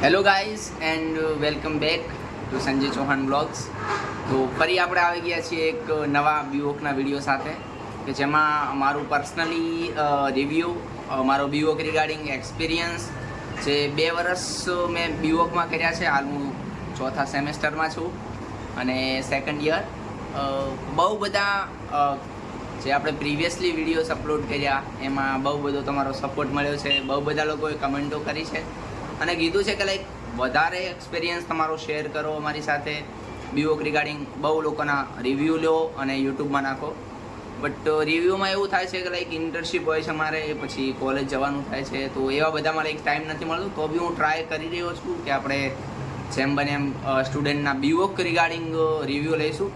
Hello guys and welcome back to Sanjay Chauhan blogs. તો ફરી આપણે આવી ગયા છીએ એક નવા બીવોકના વિડીયો સાથે કે જેમાં મારું પર્સનલી રિવ્યૂ, મારો બીવોક રિગાર્ડિંગ એક્સપિરિયન્સ જે 2 વર્ષ મેં બીવોકમાં કર્યા છે. હાલ હું 4થા સેમેસ્ટરમાં છું અને સેકન્ડ યર. બહુ બધા જે આપણે પ્રીવિયસલી વિડીયોઝ અપલોડ કર્યા એમાં બહુ બધો તમારો સપોર્ટ મળ્યો છે. બહુ બધા લોકોએ કમેન્ટો કરી છે અને કીધું છે કે લાઈક વધારે એક્સપિરિયન્સ તમારો શેર કરો અમારી સાથે બીવોક રિગાર્ડિંગ. બહુ લોકોના રિવ્યૂ લો અને યુટ્યુબમાં નાખો. બટ રિવ્યૂમાં એવું થાય છે કે લાઈક ઇન્ટર્નશીપ હોય છે મારે, પછી કોલેજ જવાનું થાય છે, તો એવા બધામાં લાઈક ટાઈમ નથી મળતો. તો બી હું ટ્રાય કરી રહ્યો છું કે આપણે જેમ બને એમ સ્ટુડન્ટના બીવોક રિગાર્ડિંગ રિવ્યૂ લઈશું.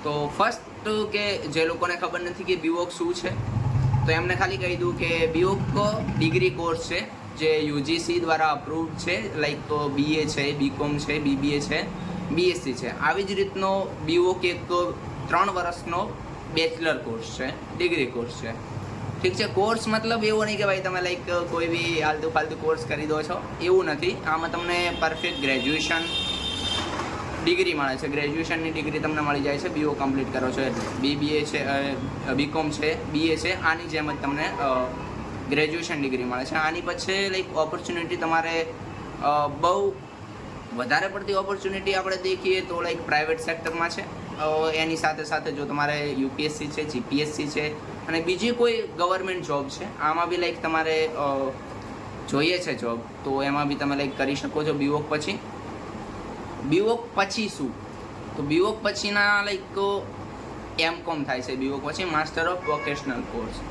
તો ફર્સ્ટ કે જે લોકોને ખબર નથી કે બીવોક શું છે, તો એમને ખાલી કહી દઉં કે બીવોક ડિગ્રી કોર્સ છે જે યુજીસી દ્વારા અપ્રૂવડ છે. લાઈક બીએ છે, બીકોમ છે, બીબીએ છે, બીએસસી છે. આવી જ રીતનો બીવોક એક 3 વર્ષનો બેચલર કોર્સ છે, ડિગ્રી કોર્સ છે. ઠીક છે. કોર્સ મતલબ એવો નહીં કે ભાઈ તમે લાઈક કોઈ બી આલતુ ફાલતુ કોર્સ કરી દો છો, એવું નથી. આમાં તમને પરફેક્ટ ગ્રેજ્યુએશન ડિગ્રી મળે છે. ગ્રેજ્યુએશનની ડિગ્રી તમને મળી જાય છે બીઓ કમ્પ્લીટ કરો છો એટલે. બીબીએ છે, બીકોમ છે, બીએ છે, આની જેમ જ તમને ગ્રેજ્યુએશન ડિગ્રી મળે છે. આની પછી લાઈક ઓપોર્ચ્યુનિટી તમારે બહુ વધારે પડતી ઓપોર્ચ્યુનિટી આપણે દેખીએ તો લાઈક પ્રાઇવેટ સેક્ટરમાં છે. એની સાથે સાથે જો તમારે યુપીએસસી છે, જીપીએસસી છે અને બીજી કોઈ ગવર્મેન્ટ જોબ છે, આમાં બી લાઈક તમારે જોઈએ છે જોબ, તો એમાં બી તમે લાઈક કરી શકો છો બીવોક પછી. બીવોક પછી શું? તો બીવોક પછીના લાઈક એમકોમ થાય છે. બીવોક પછી માસ્ટર ઓફ વોકેશનલ કોર્સ.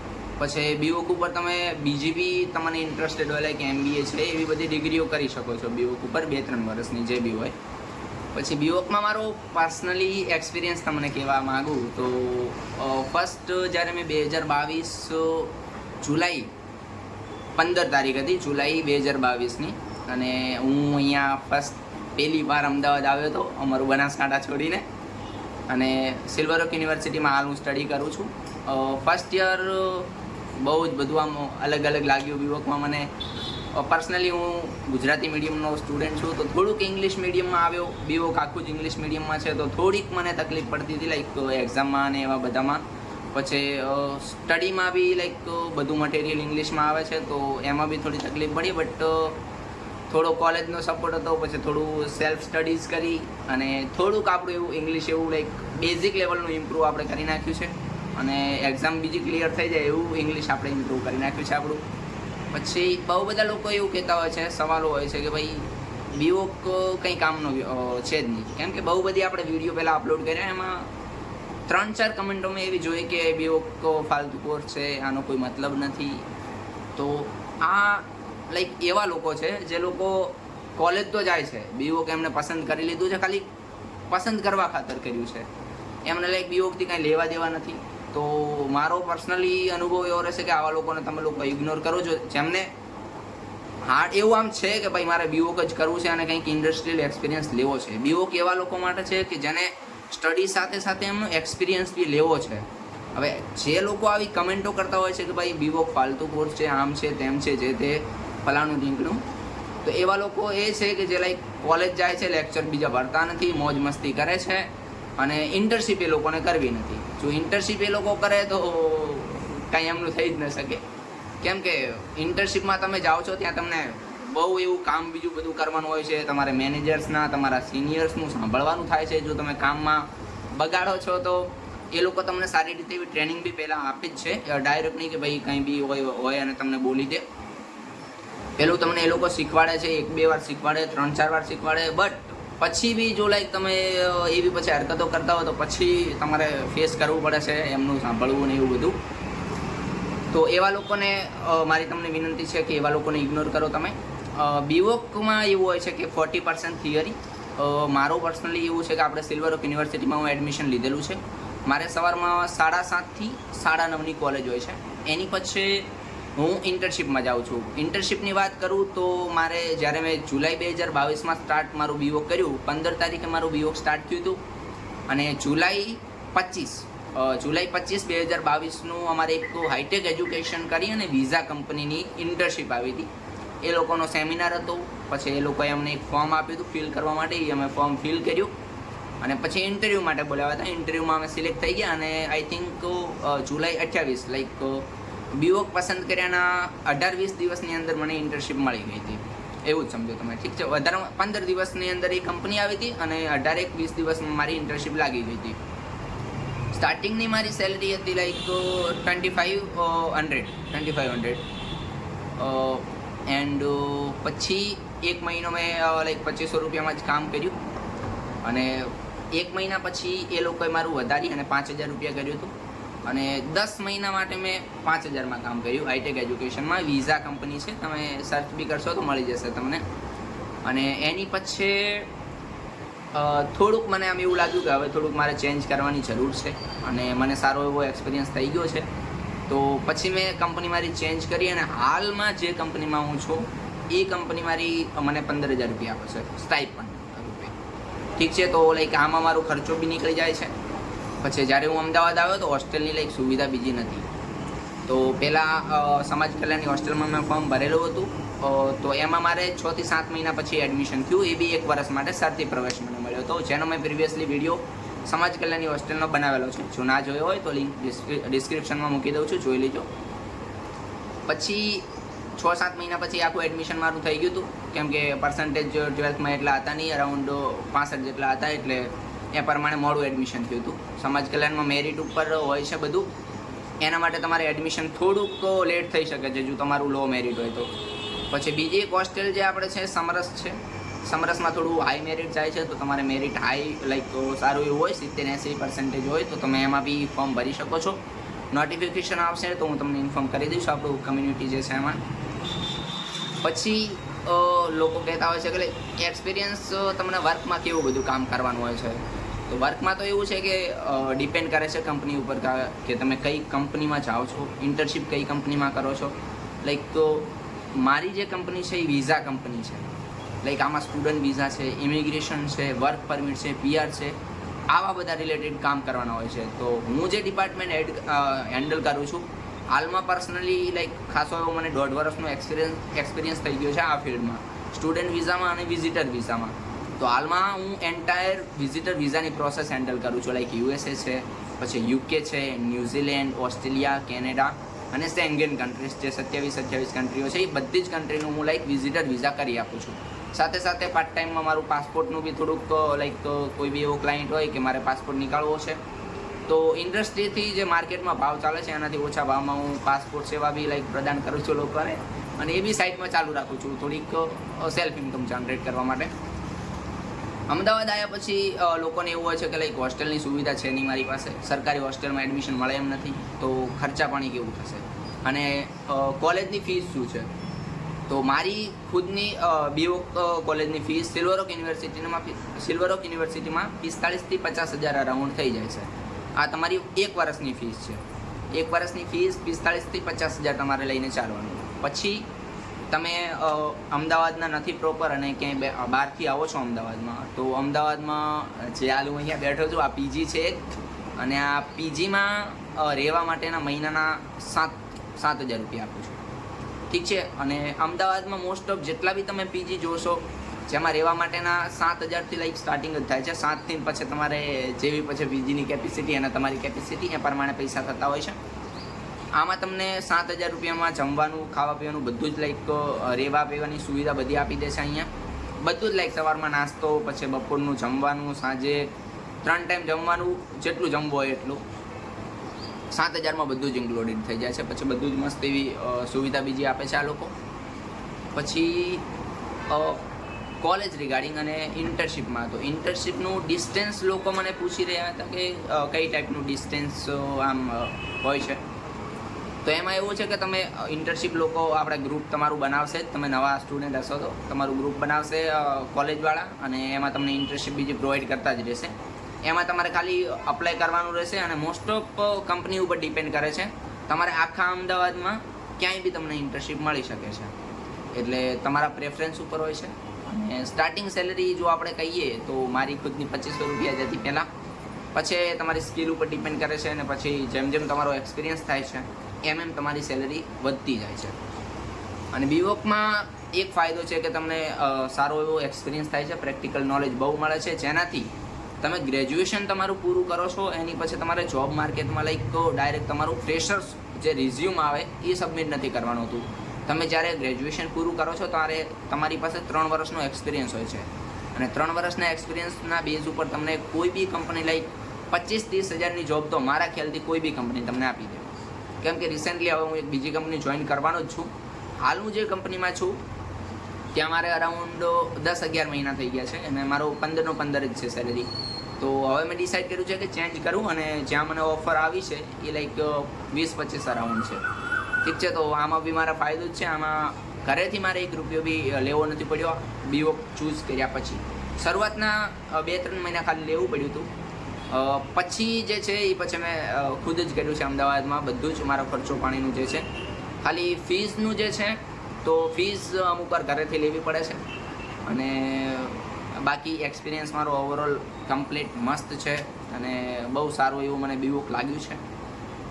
પછી બીવોક ઉપર તમે બીજી બી તમને ઇન્ટરેસ્ટેડ હોય લાઈક એમબીએ છે, એવી બધી ડિગ્રીઓ કરી શકો છો બીવોક ઉપર 2-3 વર્ષની જે બી હોય. પછી બીવોકમાં મારો પર્સનલી એક્સપિરિયન્સ તમને કહેવા માગું તો ફર્સ્ટ જ્યારે મેં 2022 જુલાઈ 15 તારીખ હતી, જુલાઈ 2022ની, અને હું અહીંયા ફર્સ્ટ પહેલી વાર અમદાવાદ આવ્યો હતો અમારું બનાસકાંઠા છોડીને. અને સિલ્વરઓક યુનિવર્સિટીમાં હાલ હું સ્ટડી કરું છું. ફર્સ્ટ યર બહુ જ બધું આમ અલગ અલગ લાગ્યું બીવોકમાં મને. પર્સનલી હું ગુજરાતી મીડિયમનો સ્ટુડન્ટ છું, તો થોડુંક ઇંગ્લિશ મીડિયમમાં આવ્યો. બીવોક આખું જ ઇંગ્લિશ મીડિયમમાં છે, તો થોડીક મને તકલીફ પડતી હતી લાઈક એક્ઝામમાં અને એવા બધામાં. પછી સ્ટડીમાં બી લાઈક બધું મટીરિયલ ઇંગ્લિશમાં આવે છે, તો એમાં બી થોડી તકલીફ પડી. બટ થોડો કોલેજનો સપોર્ટ હતો, પછી થોડું સેલ્ફ સ્ટડીઝ કરી અને થોડુંક આપણું એવું ઇંગ્લિશ એવું લાઈક બેઝિક લેવલનું ઇમ્પ્રૂવ આપણે કરી નાખ્યું છે. અને એક્ઝામ બીજી ક્લિયર થઈ જાય એવું ઇંગ્લિશ આપણે ઇમ્પ્રૂવ કરી નાખ્યું છે આપણું. પછી બહુ બધા લોકો એવું કહેતા હોય છે, સવાલો હોય છે કે ભાઈ બીવોક કંઈ કામનો છે જ નહીં. કેમ કે બહુ બધી આપણે વિડીયો પહેલાં અપલોડ કર્યા, એમાં 3-4 કમેન્ટોમાં એવી જોઈ કે બીવોક ફાલતુ કોર્સ છે, આનો કોઈ મતલબ નથી. તો આ લાઈક એવા લોકો છે જે લોકો કોલેજ તો જાય છે, બીવોક એમને પસંદ કરી લીધું છે, ખાલી પસંદ કરવા ખાતર કર્યું છે, એમને લાઈક બીવોકથી કાંઈ લેવા દેવા નથી. તો મારો પર્સનલી અનુભવ એવો રહેશે કે આવા લોકોને તમે લોકો ઇગ્નોર કરો છો, જેમને હાર્ડ એવું આમ છે કે ભાઈ મારે બીવોક જ કરવું છે અને કંઈક ઇન્ડસ્ટ્રીયલ એક્સપિરિયન્સ લેવો છે. બીવોક એવા લોકો માટે છે કે જેને સ્ટડી સાથે સાથે એમનો એક્સપિરિયન્સ બી લેવો છે. હવે જે લોકો આવી કમેન્ટો કરતા હોય છે કે ભાઈ બીવોક ફાલતુ કોર્સ છે, આમ છે, તેમ છે, જે તે ફલાણું ઢીંકણું, તો એવા લોકો એ છે કે જે લાઈક કોલેજ જાય છે, લેક્ચર બીજા ભરતા નથી, મોજ મસ્તી કરે છે અને ઇન્ટર્નશીપ એ લોકોને કરવી નથી. જો ઇન્ટર્નશીપ એ લોકો કરે તો કાંઈ એમનું થઈ જ ન શકે. કેમ કે ઇન્ટર્નશીપમાં તમે જાઓ છો ત્યાં તમને બહુ એવું કામ બીજું બધું કરવાનું હોય છે. તમારે મેનેજર્સના, તમારા સિનિયર્સનું સાંભળવાનું થાય છે. જો તમે કામમાં બગાડો છો તો એ લોકો તમને સારી રીતે એવી ટ્રેનિંગ બી પહેલાં આપી જ છે. ડાયરેક્ટ નહીં કે ભાઈ કંઈ બી હોય અને તમને બોલી દે. પહેલું તમને એ લોકો શીખવાડે છે, 1-2 વાર શીખવાડે, 3-4 વાર શીખવાડે. બટ પછી બી જો લાઈક તમે એવી પછી હરકતો કરતા હો તો પછી તમારે ફેસ કરવું પડે છે, એમનું સાંભળવું ને એવું બધું. તો એવા લોકોને મારી તમને વિનંતી છે કે એવા લોકોને ઇગ્નોર કરો તમે. બીવોકમાં એવું હોય છે કે 40% થિયરી. મારો પર્સનલી એવું છે કે આપણે સિલ્વરઓક યુનિવર્સિટીમાં હું એડમિશન લીધેલું છે. મારે સવારમાં 7:30 થી 9:30ની કોલેજ હોય છે. એની પછી હું ઇન્ટર્નશીપમાં જાઉં છું. ઇન્ટર્નશીપની વાત કરું તો મારે જ્યારે મેં જુલાઈ 2022માં સ્ટાર્ટ મારું બીવોક કર્યું, 15 તારીખે મારું બીવોક સ્ટાર્ટ થયું હતું અને જુલાઈ 25 2022નું અમારે એક હાઈટેક એજ્યુકેશન કરી અને વિઝા કંપનીની ઇન્ટર્નશીપ આવી હતી. એ લોકોનો સેમિનાર હતો. પછી એ લોકોએ અમને એક ફોર્મ આપ્યું હતું ફિલ કરવા માટે. એ અમે ફોર્મ ફિલ કર્યું અને પછી ઇન્ટરવ્યૂ માટે બોલાવ્યા હતા. ઇન્ટરવ્યૂમાં અમે સિલેક્ટ થઈ ગયા અને I think July 28 like B.Voc પસંદ કર્યાના 18-20 દિવસની અંદર મને ઇન્ટર્નશીપ મળી ગઈ હતી. એવું જ સમજો તમે, ઠીક છે. વધારે 15 દિવસની અંદર એ કંપની આવી હતી અને 18-20 દિવસમાં મારી ઇન્ટર્નશીપ લાગી ગઈ હતી. સ્ટાર્ટિંગની મારી સેલરી હતી લાઈક 2500 એન્ડ પછી એક મહિનો મેં લાઈક 2500 રૂપિયામાં જ કામ કર્યું અને એક મહિના પછી એ લોકોએ મારું વધારી અને 5000 રૂપિયા કર્યું હતું અને 10 મહિના માટે મેં 5000માં કામ કર્યું હાઈટેક એજ્યુકેશનમાં. વિઝા કંપની છે, તમે સર્ચ બી કરશો તો મળી જશે તમને. અને એની પછી થોડુંક મને આમ એવું લાગ્યું કે હવે થોડુંક મારે ચેન્જ કરવાની જરૂર છે અને મને સારો એવો એક્સપિરિયન્સ થઈ ગયો છે. તો પછી મેં કંપની મારી ચેન્જ કરી અને હાલમાં જે કંપનીમાં હું છું એ કંપની મારી મને 15000 રૂપિયા આપે છે સ્ટાઇપન્ડ રૂપે, ઠીક છે. તો લાઈક આમાં મારો ખર્ચો બી નીકળી જાય છે. પછી જ્યારે હું અમદાવાદ આવ્યો તો હોસ્ટેલની લાઈક સુવિધા બીજી નથી. તો પહેલાં સમાજ કલ્યાણની હોસ્ટેલમાં મેં ફોર્મ ભરેલું હતું. તો એમાં મારે 6 થી 7 મહિના પછી એડમિશન થયું. એ બી 1 વર્ષ માટે શરતી પ્રવેશ મને મળ્યો હતો, જેનો મેં પ્રિવિયસલી વિડીયો સમાજ કલ્યાણની હોસ્ટેલનો બનાવેલો છે. જો ના જોયો હોય તો લિંક ડિસ્ક્રિપ્શનમાં મૂકી દઉં છું, જોઈ લેજો. પછી 6-7 મહિના પછી આખું એડમિશન મારું થઈ ગયું હતું, કેમ કે પર્સન્ટેજ 12થમાં એટલા હતા નહીં, અરાઉન્ડ 65 જેટલા હતા, એટલે એ પ્રમાણે મોડું એડમિશન થયું હતું. સમાજ કલ્યાણમાં મેરિટ ઉપર હોય છે બધું, એના માટે તમારે એડમિશન થોડુંક લેટ થઈ શકે છે જો તમારું લો મેરિટ હોય તો. પછી બીજી એક હોસ્ટેલ જે આપણે છે સમરસ છે. સમરસમાં થોડું હાઈ મેરિટ જાય છે, તો તમારે મેરિટ હાઈ લાઈક સારું એવું હોય 70-80% હોય તો તમે એમાં બી ફોર્મ ભરી શકો છો. નોટિફિકેશન આવશે તો હું તમને ઇન્ફોર્મ કરી દઈશ આપણું કમ્યુનિટી જે છે એમાં. પછી લોકો કહેતા હોય છે કે એક્સપિરિયન્સ તમને વર્કમાં કેવું બધું કામ કરવાનું હોય છે. તો વર્કમાં તો એવું છે કે ડિપેન્ડ કરે છે કંપની ઉપર કે તમે કઈ કંપનીમાં જાઓ છો, ઇન્ટર્નશીપ કઈ કંપનીમાં કરો છો. લાઈક તો મારી જે કંપની છે એ વિઝા કંપની છે. લાઈક આમાં સ્ટુડન્ટ વિઝા છે, ઇમિગ્રેશન છે, વર્ક પરમિટ છે, PR છે, આવા બધા રિલેટેડ કામ કરવાના હોય છે. તો હું જે ડિપાર્ટમેન્ટ હેન્ડલ કરું છું હાલમાં પર્સનલી લાઈક ખાસો એવો મને 1.5 વર્ષનો એક્સપિરિયન્સ થઈ ગયો છે આ ફિલ્ડમાં, સ્ટુડન્ટ વિઝામાં અને વિઝિટર વિઝામાં. તો હાલમાં હું એન્ટાયર વિઝિટર વિઝાની પ્રોસેસ હેન્ડલ કરું છું. લાઈક USA છે, પછી UK છે, ન્યૂઝીલેન્ડ, ઓસ્ટ્રેલિયા, કેનેડા અને સેંગેન કન્ટ્રીઝ જે 27 કન્ટ્રીઓ છે એ બધી જ કન્ટ્રીનું હું લાઈક વિઝિટર વિઝા કરી આપું છું. સાથે સાથે પાર્ટ ટાઈમમાં મારું પાસપોર્ટનું બી થોડુંક લાઈક કોઈ બી એવો ક્લાયન્ટ હોય કે મારે પાસપોર્ટ નીકાળવો છે તો ઇન્ડસ્ટ્રીથી જે માર્કેટમાં ભાવ ચાલે છે એનાથી ઓછા ભાવમાં હું પાસપોર્ટ સેવા બી લાઈક પ્રદાન કરું છું લોકોને, અને એ બી સાઇટમાં ચાલુ રાખું છું થોડીક સેલ્ફ ઇન્કમ જનરેટ કરવા માટે. અમદાવાદ આવ્યા પછી લોકોને એવું હોય છે કે લાઈક હોસ્ટેલની સુવિધા છે નહીં મારી પાસે, સરકારી હોસ્ટેલમાં એડમિશન મળે એમ નથી, તો ખર્ચા પાણી કેવું થશે અને કોલેજની ફીસ શું છે. તો મારી ખુદની બીવોક કોલેજની ફીસ સિલ્વર ઓક યુનિવર્સિટીમાં 45,000 થી 50,000 અરાઉન્ડ થઈ જાય છે. આ તમારી 1 વર્ષની ફીસ છે. 1 વર્ષની ફીસ 45,000 થી 50,000 તમારે લઈને ચાલવાનું. પછી તમે અમદાવાદના નથી પ્રોપર અને ક્યાંય બહારથી આવો છો અમદાવાદમાં, તો અમદાવાદમાં જે હાલ હું અહીંયા બેઠો છું આ PG છે એક, અને આ PGમાં રહેવા માટેના મહિનાના 7,000 રૂપિયા આપું છું, ઠીક છે. અને અમદાવાદમાં મોસ્ટ ઓફ જેટલા બી તમે PG જોશો જેમાં રહેવા માટેના 7,000થી લાઈક સ્ટાર્ટિંગ જ થાય છે. 7થી પછી તમારે જેવી પછી PGની કેપેસિટી અને તમારી કેપેસિટી એ પ્રમાણે પૈસા થતા હોય છે. આમાં તમને 7,000 રૂપિયામાં જમવાનું, ખાવા પીવાનું બધું જ લાઈક રહેવા પીવાની સુવિધા બધી આપી દે છે અહીંયા. બધું જ લાઈક સવારમાં નાસ્તો, પછી બપોરનું જમવાનું, સાંજે 3 ટાઈમ જમવાનું, જેટલું જમવું હોય એટલું 7,000માં બધું જ ઇન્ક્લુડેડ થઈ જાય છે. પછી બધું જ મસ્ત એવી સુવિધા બીજી આપે છે આ લોકો. પછી કોલેજ રિગાર્ડિંગ અને ઇન્ટર્નશીપમાં, તો ઇન્ટર્નશીપનું ડિસ્ટન્સ લોકો મને પૂછી રહ્યા હતા કે કઈ ટાઈપનું ડિસ્ટન્સ આમ હોય છે. તો એમાં એવું છે કે તમે ઇન્ટર્નશીપ લોકો આપણે ગ્રુપ તમારું બનાવશે જ, તમે નવા સ્ટુડન્ટ હશો તો તમારું ગ્રુપ બનાવશે કોલેજવાળા, અને એમાં તમને ઇન્ટર્નશીપ બીજી પ્રોવાઈડ કરતા જ રહેશે. એમાં તમારે ખાલી અપ્લાય કરવાનું રહેશે, અને મોસ્ટ ઓફ કંપની ઉપર ડિપેન્ડ કરે છે. તમારે આખા અમદાવાદમાં ક્યાંય બી તમને ઇન્ટર્નશીપ મળી શકે છે, એટલે તમારા પ્રેફરન્સ ઉપર હોય છે. અને સ્ટાર્ટિંગ સેલરી જો આપણે કહીએ તો મારી ખુદની 2500 રૂપિયા જતી પહેલાં, પછી તમારી સ્કિલ ઉપર ડિપેન્ડ કરે છે, અને પછી જેમ જેમ તમારો એક્સપિરિયન્સ થાય છે એમ તમારી સેલરી વધતી જાય છે. અને બીવોકમાં એક ફાયદો છે કે તમને સારો એવો એક્સપિરિયન્સ થાય છે, પ્રેક્ટિકલ નોલેજ બહુ મળે છે, જેનાથી તમે ગ્રેજ્યુએશન તમારું પૂરું કરો છો એની પછી તમારે જોબ માર્કેટમાં ડાયરેક્ટ તમારું ફ્રેશર્સ જે રિઝ્યુમ આવે એ સબમિટ નથી કરવાનું હતું. તમે જ્યારે ગ્રેજ્યુએશન પૂરું કરો છો ત્યારે તમારી પાસે 3 વર્ષનો એક્સપિરિયન્સ હોય છે, અને 3 વર્ષના એક્સપિરિયન્સના બેઝ ઉપર તમને કોઈ બી કંપની 25-30 હજારની જોબ તો મારા ખ્યાલથી કોઈ બી કંપની તમને આપી દે. કેમ કે રિસેન્ટલી હવે હું એક બીજી કંપની જોઈન કરવાનો જ છું. હાલ હું જે કંપનીમાં છું ત્યાં મારે અરાઉન્ડ 10-11 મહિના થઈ ગયા છે અને મારો 15 જ છે સેલેરી. તો હવે મેં ડિસાઇડ કર્યું છે કે ચેન્જ કરું, અને જ્યાં મને ઓફર આવી છે એ 20-25 અરાઉન્ડ છે. ઠીક છે, તો આમાં બી મારા ફાયદો જ છે. આમાં ઘરેથી મારે 1 રૂપિયો બી લેવો નથી પડ્યો બીવોક ચૂઝ કર્યા પછી. શરૂઆતના 2-3 મહિના ખાલી લેવું પડ્યું હતું, પછી જે છે એ પછી મેં ખુદ જ કર્યું છે અમદાવાદમાં. બધું જ મારો ખર્ચો પાણીનું જે છે, ખાલી ફીસનું જે છે તો ફીસ અમુક વાર ઘરેથી લેવી પડે છે, અને બાકી એક્સપિરિયન્સ મારો ઓવરઓલ કમ્પ્લીટ મસ્ત છે અને બહુ સારું એવું મને બીવોક લાગ્યું છે.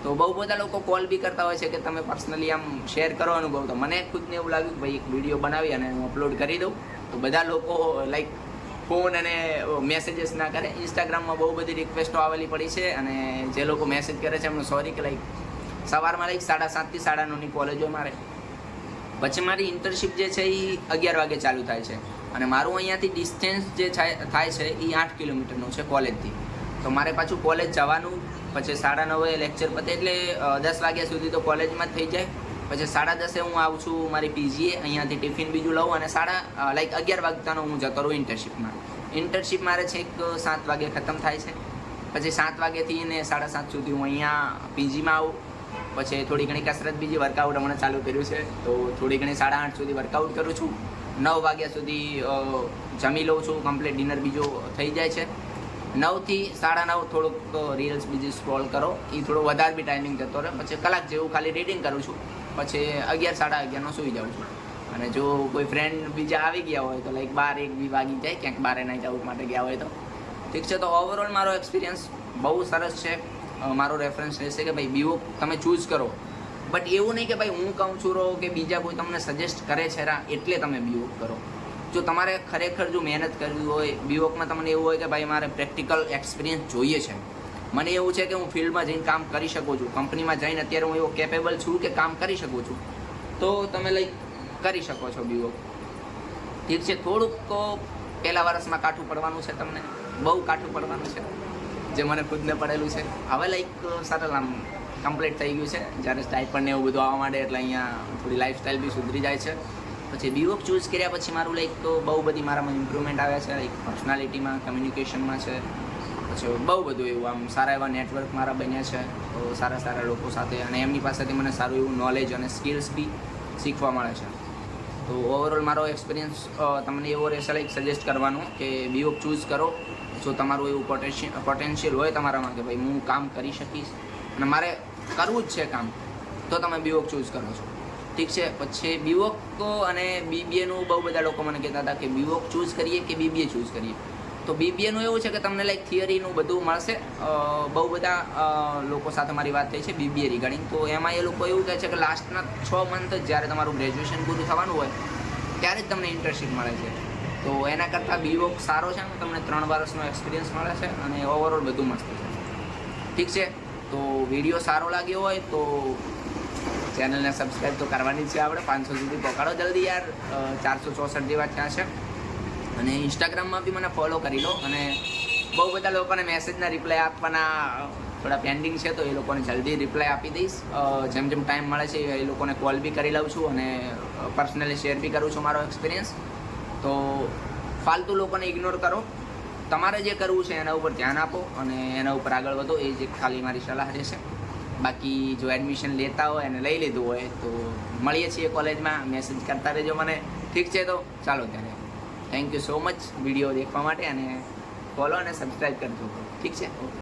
તો બહુ બધા લોકો કોલ બી કરતા હોય છે કે તમે પર્સનલી આમ શેર કરો અનુભવ. તો મને ખુદને એવું લાગ્યું કે ભાઈ એક વિડીયો બનાવી અને હું અપલોડ કરી દઉં, તો બધા લોકો ફોન અને મેસેજીસ ના કરે. ઇન્સ્ટાગ્રામમાં બહુ બધી રિક્વેસ્ટો આવેલી પડી છે, અને જે લોકો મેસેજ કરે છે એમને સોરી કે સવારમાં 7:30 થી 9:30ની કોલેજ હોય મારે. પછી મારી ઇન્ટર્નશિપ જે છે એ 11 વાગે ચાલુ થાય છે, અને મારું અહીંયાથી ડિસ્ટન્સ જે થાય છે એ 8 કિલોમીટરનું છે કોલેજથી. તો મારે પાછું કોલેજ જવાનું, પછી 9:30 લેક્ચર પતે એટલે 10 વાગ્યા સુધી તો કોલેજમાં જ થઈ જાય. પછી 10:30 હું આવું છું મારી પીજીએ, અહીંયાથી ટિફિન બીજું લઉં, અને 11 વાગતાનો હું જતો રહું ઇન્ટર્નશિપમાં. ઇન્ટર્નશિપ મારે છેક 7 વાગે ખતમ થાય છે. પછી 7 વાગ્યાથી ને 7:30 સુધી હું અહીંયા પીજીમાં આવું. પછી થોડી ઘણી કસરત, બીજી વર્કઆઉટ હમણાં ચાલુ કર્યું છે, તો થોડી ઘણી 8:30 સુધી વર્કઆઉટ કરું છું. 9 વાગ્યા સુધી જમી લઉં છું, કમ્પ્લીટ ડિનર બીજો થઈ જાય છે. 9 થી 9:30 થોડુંક રીલ્સ બીજી સ્ક્રોલ કરો, એ થોડો વધારે બી ટાઈમિંગ જતો રહે. પછી કલાક જેવું ખાલી રીડિંગ કરું છું. પછી 11-11:30 સૂઈ જાઉં છું. અને જો કોઈ ફ્રેન્ડ બીજા આવી ગયા હોય તો 12-1 બી વાગી જાય, ક્યાંક બહાર નાઇટ આઉટ માટે ગયા હોય તો. ઠીક છે, તો ઓવરઓલ મારો એક્સપિરિયન્સ બહુ સરસ છે. મારો રેફરન્સ રહેશે કે ભાઈ બીવોક તમે ચૂઝ કરો, બટ એવું નહીં કે ભાઈ હું કહું છું રહો કે બીજા કોઈ તમને સજેસ્ટ કરે છે એટલે તમે બીવોક કરો. જો તમારે ખરેખર જો મહેનત કરવી હોય, બીવોકમાં તમને એવું હોય કે ભાઈ મારે પ્રેક્ટિકલ એક્સપિરિયન્સ જોઈએ છે, મને એવું છે કે હું ફિલ્ડમાં જઈને કામ કરી શકું છું, કંપનીમાં જઈને અત્યારે હું એવો કેપેબલ છું કે કામ કરી શકું છું, તો તમે કરી શકો છો બીવોક. ઠીક છે, થોડુંક તો પહેલા વર્ષમાં કાઠું પડવાનું છે, તમને બહુ કાઠું પડવાનું છે, જે મને ખુદને પડેલું છે. હવે સરળ આમ કમ્પ્લીટ થઈ ગયું છે. જ્યારે સ્ટાઇપન્ડ ને એવું બધું આવવા માંડે એટલે અહીંયા થોડી લાઈફસ્ટાઈલ બી સુધરી જાય છે. પછી બીવોક ચૂઝ કર્યા પછી મારું બહુ બધી મારામાં ઇમ્પ્રુવમેન્ટ આવ્યા છે, પર્સનાલિટીમાં, કમ્યુનિકેશનમાં છે. પછી બહુ બધું એવું આમ સારા એવા નેટવર્ક મારા બન્યા છે, તો સારા લોકો સાથે, અને એમની પાસેથી મને સારું એવું નોલેજ અને સ્કિલ્સ બી શીખવા મળે છે. તો ઓવરઓલ મારો એક્સપિરિયન્સ તમને એવો રહેશે સજેસ્ટ કરવાનો કે બીવોક ચૂઝ કરો. જો તમારું એવું પોટેન્શિયલ હોય તમારામાં કે ભાઈ હું કામ કરી શકીશ અને મારે કરવું જ છે કામ, તો તમે બીવોક ચૂઝ કરો છો. ઠીક છે, પછી બીવોક અને બીબીએનું બહુ બધા લોકો મને કહેતા હતા કે બીવોક ચૂઝ કરીએ કે બીબીએ ચૂઝ કરીએ. તો બીબીએનું એવું છે કે તમને થિયરીનું બધું મળશે. બહુ બધા લોકો સાથે મારી વાત થઈ છે બીબીએ રિગાર્ડિંગ. તો એમાં એ લોકો એવું કહે છે કે લાસ્ટના 6 મંથ જ્યારે તમારું ગ્રેજ્યુએશન પૂરું થવાનું હોય ત્યારે જ તમને ઇન્ટર્નશિપ મળે છે. તો એના કરતાં બીવોક સારો છે, તમને 3 વર્ષનો એક્સપિરિયન્સ મળે છે, અને ઓવરઓલ બધું મસ્ત છે. ઠીક છે, તો વિડીયો સારો લાગ્યો હોય તો ચેનલને સબસ્ક્રાઈબ તો કરવાની જ છે આપણે. 500 સુધી પકડો જલ્દી યાર, 464 જેવા થયા છે. અને ઇન્સ્ટાગ્રામમાં બી મને ફોલો કરી લો. અને બહુ બધા લોકોને મેસેજના રિપ્લાય આપવાના થોડા પેન્ડિંગ છે, તો એ લોકોને જલ્દી રિપ્લાય આપી દઈશ. જેમ ટાઈમ મળે છે એ લોકોને કોલ બી કરી લઉં છું, અને પર્સનલી શેર બી કરું છું મારો એક્સપિરિયન્સ. તો ફાલતુ લોકોને ઇગ્નોર કરો, તમારે જે કરવું છે એના ઉપર ધ્યાન આપો અને એના ઉપર આગળ વધો, એ જ ખાલી મારી સલાહ રહેશે. બાકી જો એડમિશન લેતા હોય અને લઈ લીધું હોય તો મળીએ છીએ કોલેજમાં, મેસેજ કરતા રહેજો મને. ઠીક છે, તો ચાલો ત્યારે thank you so much video દેખવા માટે, અને ફોલો અને સબસ્ક્રાઈબ કરજો. ઠીક છે.